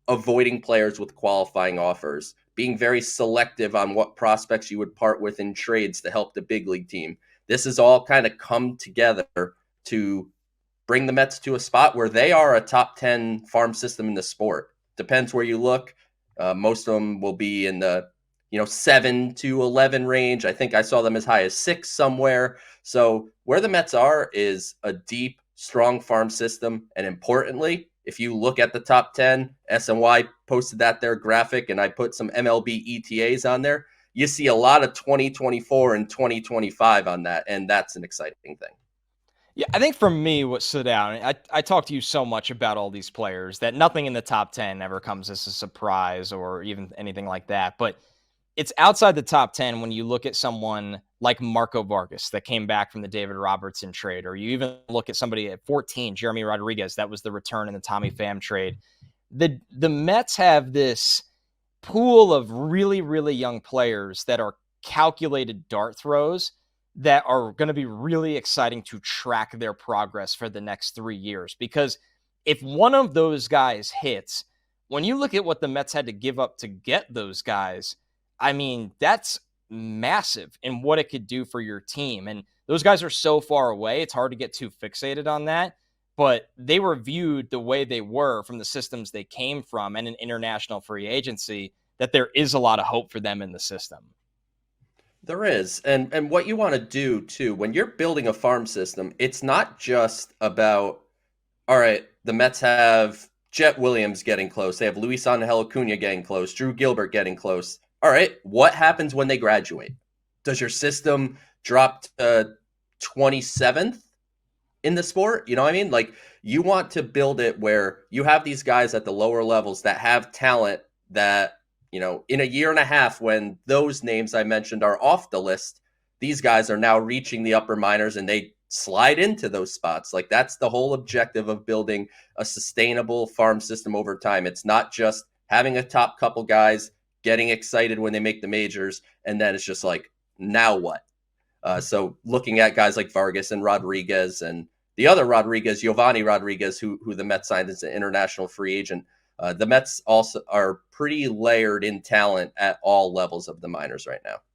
avoiding players with qualifying offers, being very selective on what prospects you would part with in trades to help the big league team. This has all kind of come together to bring the Mets to a spot where they are a top 10 farm system in the sport. Depends where you look. Most of them will be in the 7 to 11 range. I think I saw them as high as 6 somewhere. So where the Mets are is a deep, strong farm system. And importantly, if you look at the top 10, SNY posted their graphic, and I put some MLB ETAs on there. You see a lot of 2024 and 2025 on that, and that's an exciting thing. Yeah, I think for me, what stood out, I talked to you so much about all these players that nothing in the top 10 ever comes as a surprise or even anything like that. But it's outside the top 10 when you look at someone like Marco Vargas that came back from the David Robertson trade, or you even look at somebody at 14, Jeremy Rodriguez, that was the return in the Tommy Pham trade. The Mets have this pool of really, really young players that are calculated dart throws that are going to be really exciting to track their progress for the next 3 years. Because if one of those guys hits, when you look at what the Mets had to give up to get those guys, I mean, that's massive in what it could do for your team. And those guys are so far away, it's hard to get too fixated on that. But they were viewed the way they were from the systems they came from and an international free agency, that there is a lot of hope for them in the system. There is. And what you want to do too, when you're building a farm system, it's not just about, all right, the Mets have Jet Williams getting close. They have Luis Angel Acuna getting close, Drew Gilbert getting close. All right, what happens when they graduate? Does your system drop to 27th in the sport? You know what I mean? Like, you want to build it where you have these guys at the lower levels that have talent that, in a year and a half, when those names I mentioned are off the list, these guys are now reaching the upper minors and they slide into those spots. Like, that's the whole objective of building a sustainable farm system over time. It's not just having a top couple guys getting excited when they make the majors, and then it's just like, now what? So looking at guys like Vargas and Rodriguez and the other Rodriguez, Giovanni Rodriguez, who the Mets signed as an international free agent, the Mets also are pretty layered in talent at all levels of the minors right now.